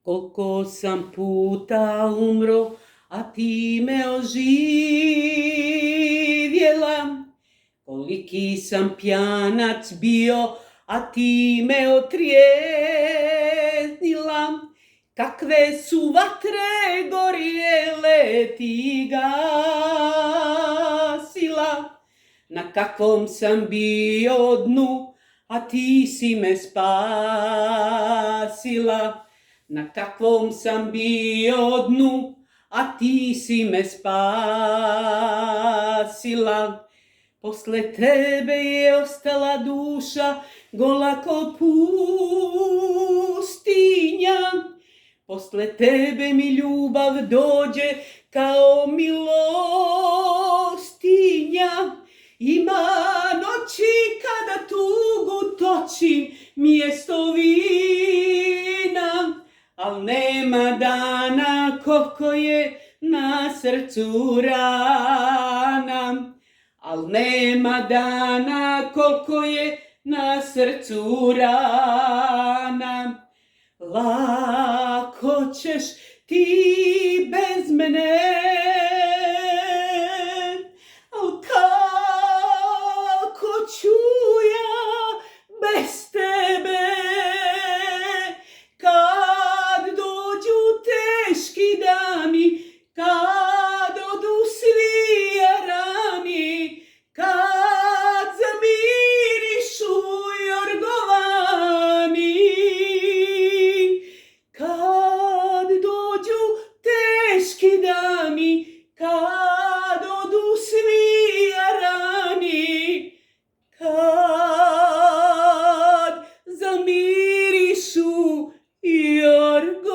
Koliko sam puta umro, a ti me oživjela. Koliki sam pjanac bio, a ti me otrijeznila. Kakve su vatre gorjele, ti gasila. Na kakvom sam bio dnu, a ti si me spasila. Na kakvom sam bio dnu, a ti si me spasila. Posle tebe je ostala duša gola ko pustinja. Posle tebe mi ljubav dođe kao milostinja. Ima noći kada tugu točim mjesto vina, al nema dana koliko je na srcu rana. Al nema dana koliko je na srcu rana. Lako ćeš ti bez mene, al kako ću ja bez tebe? Kad dođu teški dani, kad odu svi jarani, kad zamirišu jorgovani, kad dođu teški dani, kad odu svi jarani, kad zamirišu jorgovani.